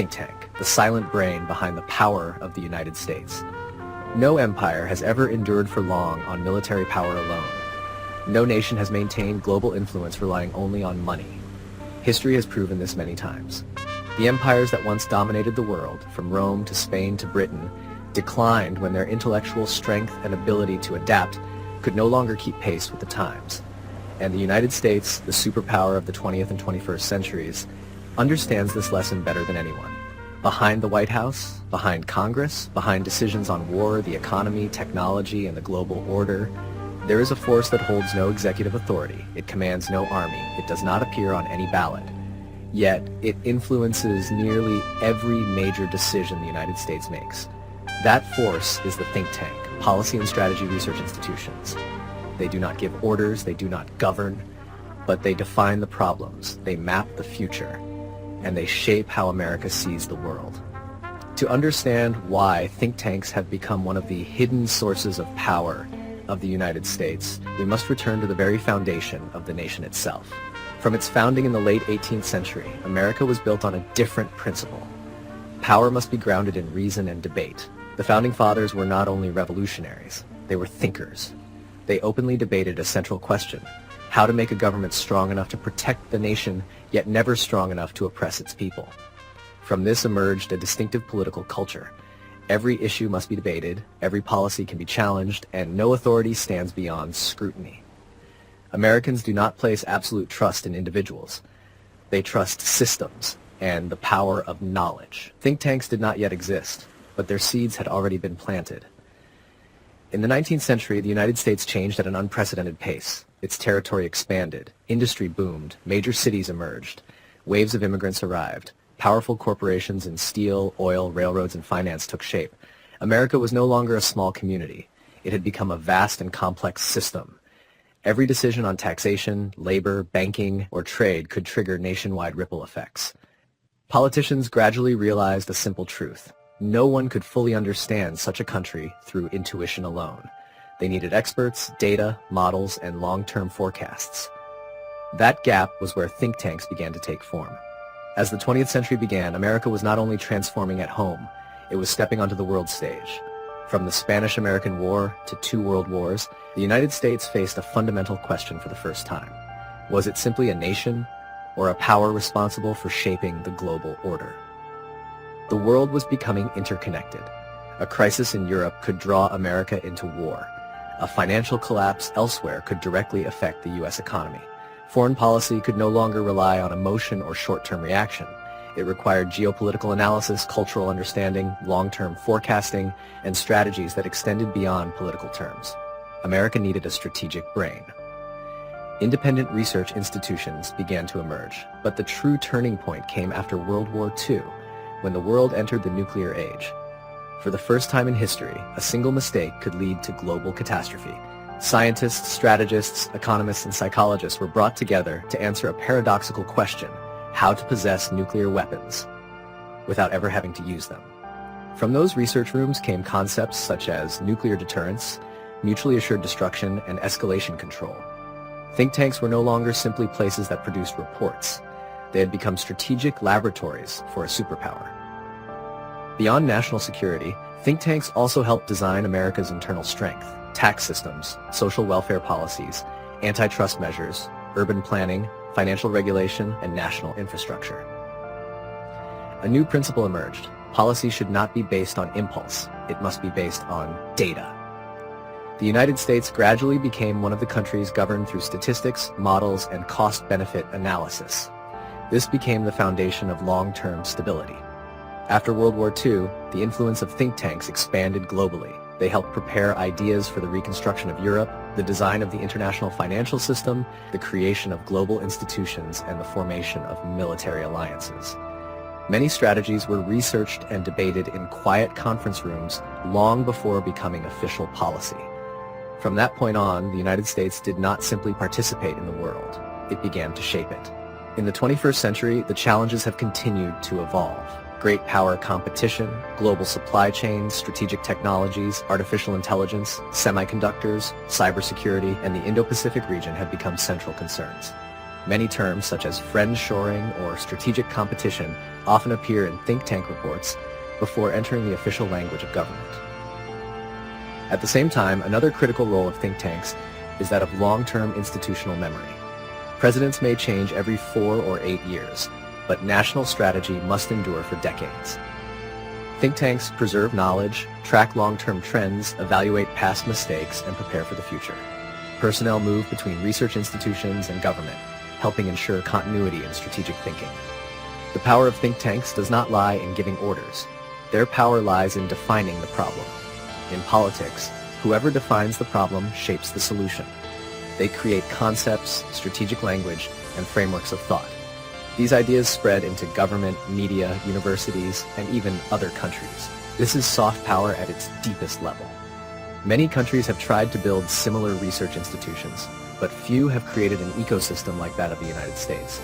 think tank, the silent brain behind the power of the United States. No empire has ever endured for long on military power alone. No nation has maintained global influence relying only on money. History has proven this many times. The empires that once dominated the world, from Rome to Spain to Britain, declined when their intellectual strength and ability to adapt could no longer keep pace with the times. And the United States, the superpower of the 20th and 21st centuries, understands this lesson better than anyone. Behind the White House, behind Congress, behind decisions on war, the economy, technology, and the global order, there is a force that holds no executive authority. It commands no army. It does not appear on any ballot. Yet, it influences nearly every major decision the United States makes. That force is the think tank, policy and strategy research institutions. They do not give orders, they do not govern, but they define the problems, they map the future, and they shape how America sees the world. To understand why think tanks have become one of the hidden sources of power of the United States, we must return to the very foundation of the nation itself. From its founding in the late 18th century, America was built on a different principle. Power must be grounded in reason and debate. The Founding Fathers were not only revolutionaries, they were thinkers. They openly debated a central question: how to make a government strong enough to protect the nation, yet never strong enough to oppress its people. From this emerged a distinctive political culture. Every issue must be debated, every policy can be challenged, and no authority stands beyond scrutiny. Americans do not place absolute trust in individuals. They trust systems and the power of knowledge. Think tanks did not yet exist, but their seeds had already been planted. In the 19th century, the United States changed at an unprecedented pace. Its territory expanded, industry boomed, major cities emerged, waves of immigrants arrived, powerful corporations in steel, oil, railroads, and finance took shape. America was no longer a small community. It had become a vast and complex system. Every decision on taxation, labor, banking, or trade could trigger nationwide ripple effects. Politicians gradually realized a simple truth. No one could fully understand such a country through intuition alone. They needed experts, data, models, and long-term forecasts. That gap was where think tanks began to take form. As the 20th century began, America was not only transforming at home, it was stepping onto the world stage. From the Spanish-American War to 2 world wars, the United States faced a fundamental question for the first time. Was it simply a nation, or a power responsible for shaping the global order? The world was becoming interconnected. A crisis in Europe could draw America into war. A financial collapse elsewhere could directly affect the U.S. economy. Foreign policy could no longer rely on emotion or short-term reaction. It required geopolitical analysis, cultural understanding, long-term forecasting, and strategies that extended beyond political terms. America needed a strategic brain. Independent research institutions began to emerge, but the true turning point came after World War II, when the world entered the nuclear age. For the first time in history, a single mistake could lead to global catastrophe. Scientists, strategists, economists, and psychologists were brought together to answer a paradoxical question: how to possess nuclear weapons without ever having to use them. From those research rooms came concepts such as nuclear deterrence, mutually assured destruction, and escalation control. Think tanks were no longer simply places that produced reports. They had become strategic laboratories for a superpower. Beyond national security, think tanks also helped design America's internal strength: tax systems, social welfare policies, antitrust measures, urban planning, financial regulation, and national infrastructure. A new principle emerged. Policy should not be based on impulse. It must be based on data. The United States gradually became one of the countries governed through statistics, models, and cost-benefit analysis. This became the foundation of long-term stability. After World War II, the influence of think tanks expanded globally. They helped prepare ideas for the reconstruction of Europe, the design of the international financial system, the creation of global institutions, and the formation of military alliances. Many strategies were researched and debated in quiet conference rooms long before becoming official policy. From that point on, the United States did not simply participate in the world. It began to shape it. In the 21st century, the challenges have continued to evolve. Great power competition, global supply chains, strategic technologies, artificial intelligence, semiconductors, cybersecurity, and the Indo-Pacific region have become central concerns. Many terms such as friendshoring or strategic competition often appear in think tank reports before entering the official language of government. At the same time, another critical role of think tanks is that of long-term institutional memory. Presidents may change every 4 or 8 years, but national strategy must endure for decades. Think tanks preserve knowledge, track long-term trends, evaluate past mistakes, and prepare for the future. Personnel move between research institutions and government, helping ensure continuity in strategic thinking. The power of think tanks does not lie in giving orders. Their power lies in defining the problem. In politics, whoever defines the problem shapes the solution. They create concepts, strategic language, and frameworks of thought. These ideas spread into government, media, universities, and even other countries. This is soft power at its deepest level. Many countries have tried to build similar research institutions, but few have created an ecosystem like that of the United States.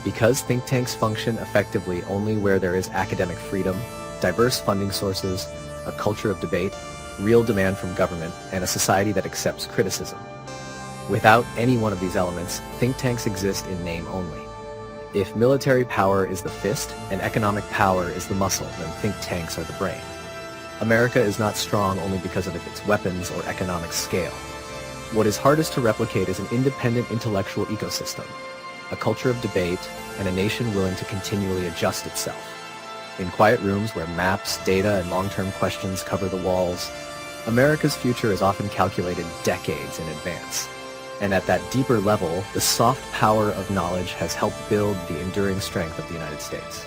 Because think tanks function effectively only where there is academic freedom, diverse funding sources, a culture of debate, real demand from government, and a society that accepts criticism. Without any one of these elements, think tanks exist in name only. If military power is the fist and economic power is the muscle, then think tanks are the brain. America is not strong only because of its weapons or economic scale. What is hardest to replicate is an independent intellectual ecosystem, a culture of debate, and a nation willing to continually adjust itself. In quiet rooms where maps, data, and long-term questions cover the walls, America's future is often calculated decades in advance. And at that deeper level, the soft power of knowledge has helped build the enduring strength of the United States.